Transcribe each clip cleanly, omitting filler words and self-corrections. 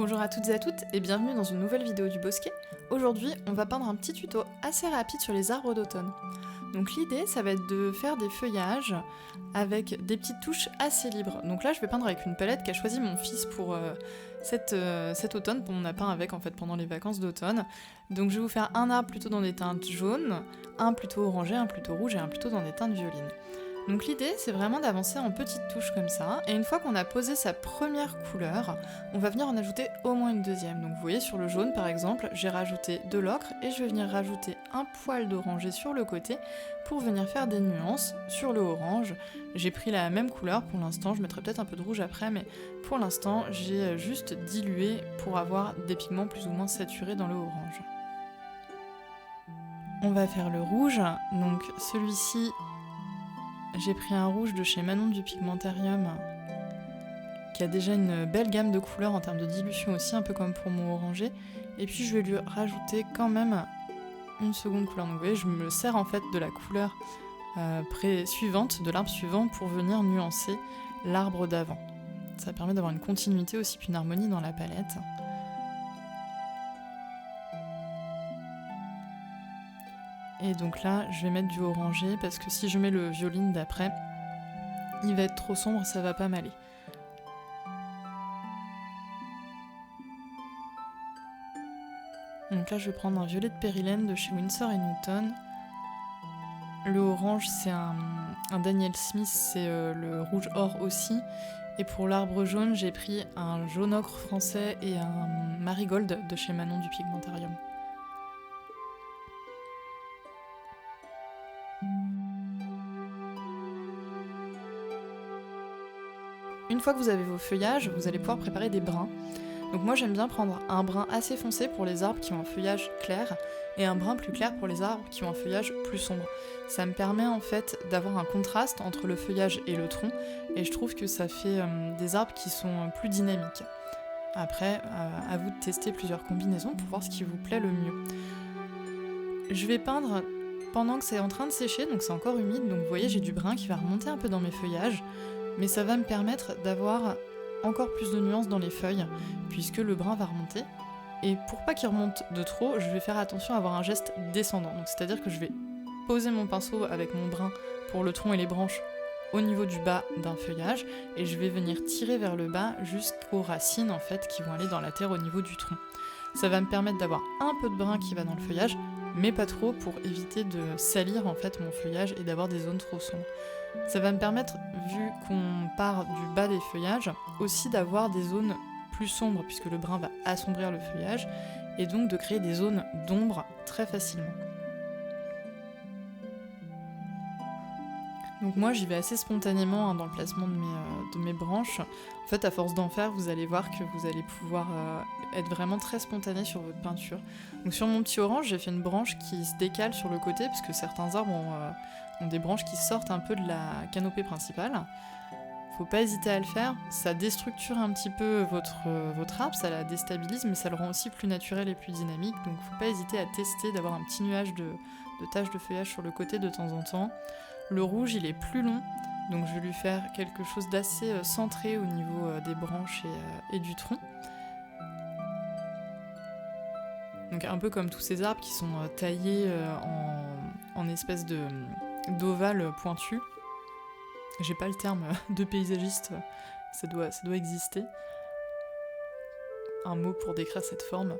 Bonjour à toutes et à toutes et bienvenue dans une nouvelle vidéo du Bosquet. Aujourd'hui, on va peindre un petit tuto assez rapide sur les arbres d'automne. Donc l'idée, ça va être de faire des feuillages avec des petites touches assez libres. Donc là, je vais peindre avec une palette qu'a choisi mon fils pour cet automne, qu'on a peint avec en fait pendant les vacances d'automne. Donc je vais vous faire un arbre plutôt dans des teintes jaunes, un plutôt orangé, un plutôt rouge et un plutôt dans des teintes violines. Donc l'idée, c'est vraiment d'avancer en petites touches comme ça, et une fois qu'on a posé sa première couleur, on va venir en ajouter au moins une deuxième. Donc vous voyez sur le jaune par exemple, j'ai rajouté de l'ocre et je vais venir rajouter un poil d'orangé sur le côté pour venir faire des nuances. Sur le orange, j'ai pris la même couleur pour l'instant, je mettrai peut-être un peu de rouge après, mais pour l'instant j'ai juste dilué pour avoir des pigments plus ou moins saturés dans le orange. On va faire le rouge, donc celui-ci, j'ai pris un rouge de chez Manon du Pigmentarium qui a déjà une belle gamme de couleurs en termes de dilution aussi, un peu comme pour mon orangé. Et puis je vais lui rajouter quand même une seconde couleur. Donc vous voyez, je me sers en fait de la couleur suivante, de l'arbre suivant pour venir nuancer l'arbre d'avant. Ça permet d'avoir une continuité aussi, puis une harmonie dans la palette. Et donc là, je vais mettre du orangé parce que si je mets le violine d'après, il va être trop sombre, ça va pas m'aller. Donc là, je vais prendre un violet de Périlène de chez Winsor & Newton. Le orange, c'est un Daniel Smith, c'est le rouge or aussi. Et pour l'arbre jaune, j'ai pris un jaune ocre français et un marigold de chez Manon du Pigmentarium. Une fois que vous avez vos feuillages, vous allez pouvoir préparer des brins. Donc moi j'aime bien prendre un brun assez foncé pour les arbres qui ont un feuillage clair et un brun plus clair pour les arbres qui ont un feuillage plus sombre. Ça me permet en fait d'avoir un contraste entre le feuillage et le tronc et je trouve que ça fait des arbres qui sont plus dynamiques. Après, à vous de tester plusieurs combinaisons pour voir ce qui vous plaît le mieux. Je vais peindre pendant que c'est en train de sécher, donc c'est encore humide, donc vous voyez j'ai du brun qui va remonter un peu dans mes feuillages, mais ça va me permettre d'avoir encore plus de nuances dans les feuilles, puisque le brun va remonter. Et pour pas qu'il remonte de trop, je vais faire attention à avoir un geste descendant. Donc c'est-à-dire que je vais poser mon pinceau avec mon brun pour le tronc et les branches au niveau du bas d'un feuillage, et je vais venir tirer vers le bas jusqu'aux racines en fait qui vont aller dans la terre au niveau du tronc. Ça va me permettre d'avoir un peu de brun qui va dans le feuillage, mais pas trop pour éviter de salir en fait mon feuillage et d'avoir des zones trop sombres. Ça va me permettre, vu qu'on part du bas des feuillages, aussi d'avoir des zones plus sombres puisque le brun va assombrir le feuillage et donc de créer des zones d'ombre très facilement. Donc moi j'y vais assez spontanément dans le placement de mes branches. En fait à force d'en faire vous allez voir que vous allez pouvoir être vraiment très spontané sur votre peinture. Donc sur mon petit orange j'ai fait une branche qui se décale sur le côté puisque certains arbres ont des branches qui sortent un peu de la canopée principale. Faut pas hésiter à le faire, ça déstructure un petit peu votre arbre, ça la déstabilise mais ça le rend aussi plus naturel et plus dynamique, donc faut pas hésiter à tester d'avoir un petit nuage de taches de feuillage sur le côté de temps en temps. Le rouge il est plus long, donc je vais lui faire quelque chose d'assez centré au niveau des branches et du tronc. Donc un peu comme tous ces arbres qui sont taillés en espèce d'ovale pointu. J'ai pas le terme de paysagiste, ça doit exister. Un mot pour décrire cette forme.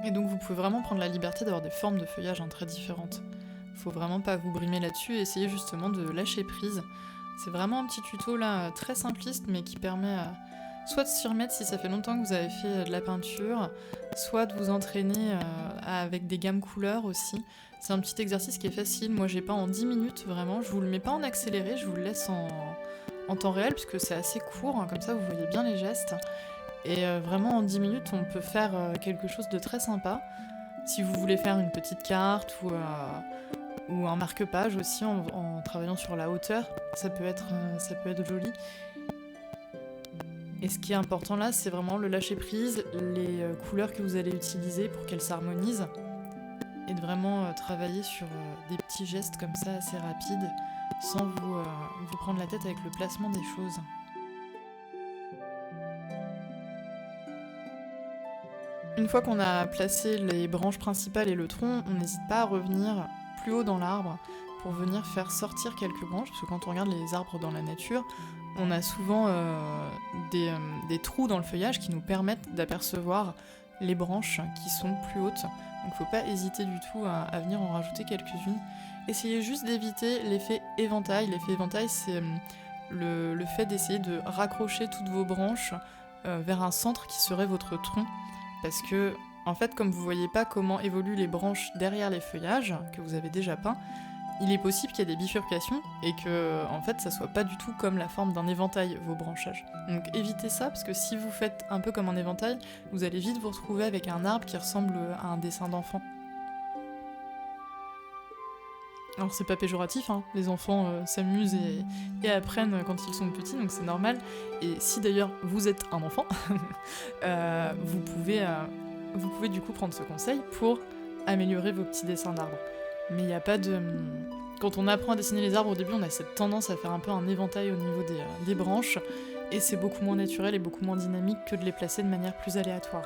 Et donc vous pouvez vraiment prendre la liberté d'avoir des formes de feuillage très différentes. Faut vraiment pas vous brimer là-dessus et essayer justement de lâcher prise. C'est vraiment un petit tuto là très simpliste mais qui permet soit de s'y remettre si ça fait longtemps que vous avez fait de la peinture, soit de vous entraîner avec des gammes couleurs aussi. C'est un petit exercice qui est facile, moi j'ai peint en 10 minutes vraiment, je vous le mets pas en accéléré, je vous le laisse en temps réel puisque c'est assez court, hein, comme ça vous voyez bien les gestes. Et vraiment en 10 minutes on peut faire quelque chose de très sympa. Si vous voulez faire une petite carte ou un marque-page aussi en travaillant sur la hauteur, ça peut être joli. Et ce qui est important là, c'est vraiment le lâcher prise, les couleurs que vous allez utiliser pour qu'elles s'harmonisent. et de vraiment travailler sur des petits gestes comme ça assez rapides sans vous prendre la tête avec le placement des choses. Une fois qu'on a placé les branches principales et le tronc, on n'hésite pas à revenir plus haut dans l'arbre pour venir faire sortir quelques branches, parce que quand on regarde les arbres dans la nature, on a souvent des trous dans le feuillage qui nous permettent d'apercevoir les branches qui sont plus hautes. Donc faut pas hésiter du tout à venir en rajouter quelques-unes. Essayez juste d'éviter l'effet éventail. L'effet éventail, c'est le fait d'essayer de raccrocher toutes vos branches vers un centre qui serait votre tronc. Parce que, en fait, comme vous voyez pas comment évoluent les branches derrière les feuillages, que vous avez déjà peints, il est possible qu'il y ait des bifurcations et que, en fait, ça soit pas du tout comme la forme d'un éventail, vos branchages. Donc évitez ça, parce que si vous faites un peu comme un éventail, vous allez vite vous retrouver avec un arbre qui ressemble à un dessin d'enfant. Alors c'est pas péjoratif, hein. Les enfants s'amusent et apprennent quand ils sont petits, donc c'est normal. Et si d'ailleurs vous êtes un enfant, vous pouvez du coup prendre ce conseil pour améliorer vos petits dessins d'arbres. Mais il n'y a pas de... Quand on apprend à dessiner les arbres au début, on a cette tendance à faire un peu un éventail au niveau des branches, et c'est beaucoup moins naturel et beaucoup moins dynamique que de les placer de manière plus aléatoire.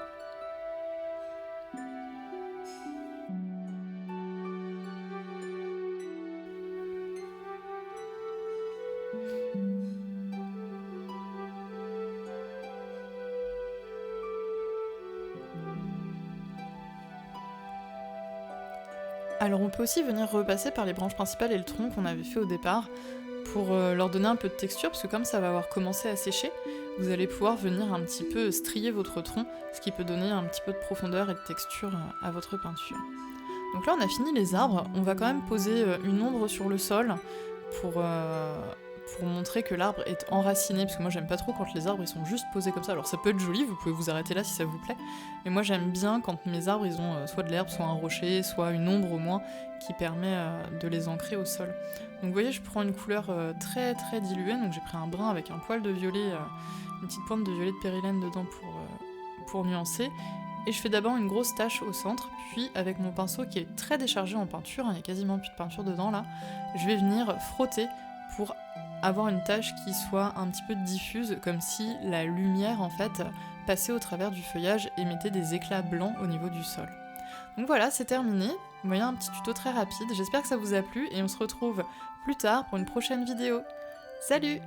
Alors on peut aussi venir repasser par les branches principales et le tronc qu'on avait fait au départ pour leur donner un peu de texture, parce que comme ça va avoir commencé à sécher, vous allez pouvoir venir un petit peu strier votre tronc, ce qui peut donner un petit peu de profondeur et de texture à votre peinture. Donc là on a fini les arbres, on va quand même poser une ombre sur le sol pour montrer que l'arbre est enraciné, parce que moi j'aime pas trop quand les arbres ils sont juste posés comme ça. Alors ça peut être joli, vous pouvez vous arrêter là si ça vous plaît, mais moi j'aime bien quand mes arbres ils ont soit de l'herbe, soit un rocher, soit une ombre au moins, qui permet de les ancrer au sol. Donc vous voyez, je prends une couleur très très diluée, donc j'ai pris un brun avec un poil de violet, une petite pointe de violet de périlène dedans pour nuancer. Et je fais d'abord une grosse tache au centre, puis avec mon pinceau qui est très déchargé en peinture, il n'y a quasiment plus de peinture dedans là, je vais venir frotter pour avoir une tache qui soit un petit peu diffuse, comme si la lumière en fait passait au travers du feuillage et mettait des éclats blancs au niveau du sol. Donc voilà, c'est terminé. Vous voyez, un petit tuto très rapide, j'espère que ça vous a plu et on se retrouve plus tard pour une prochaine vidéo. Salut!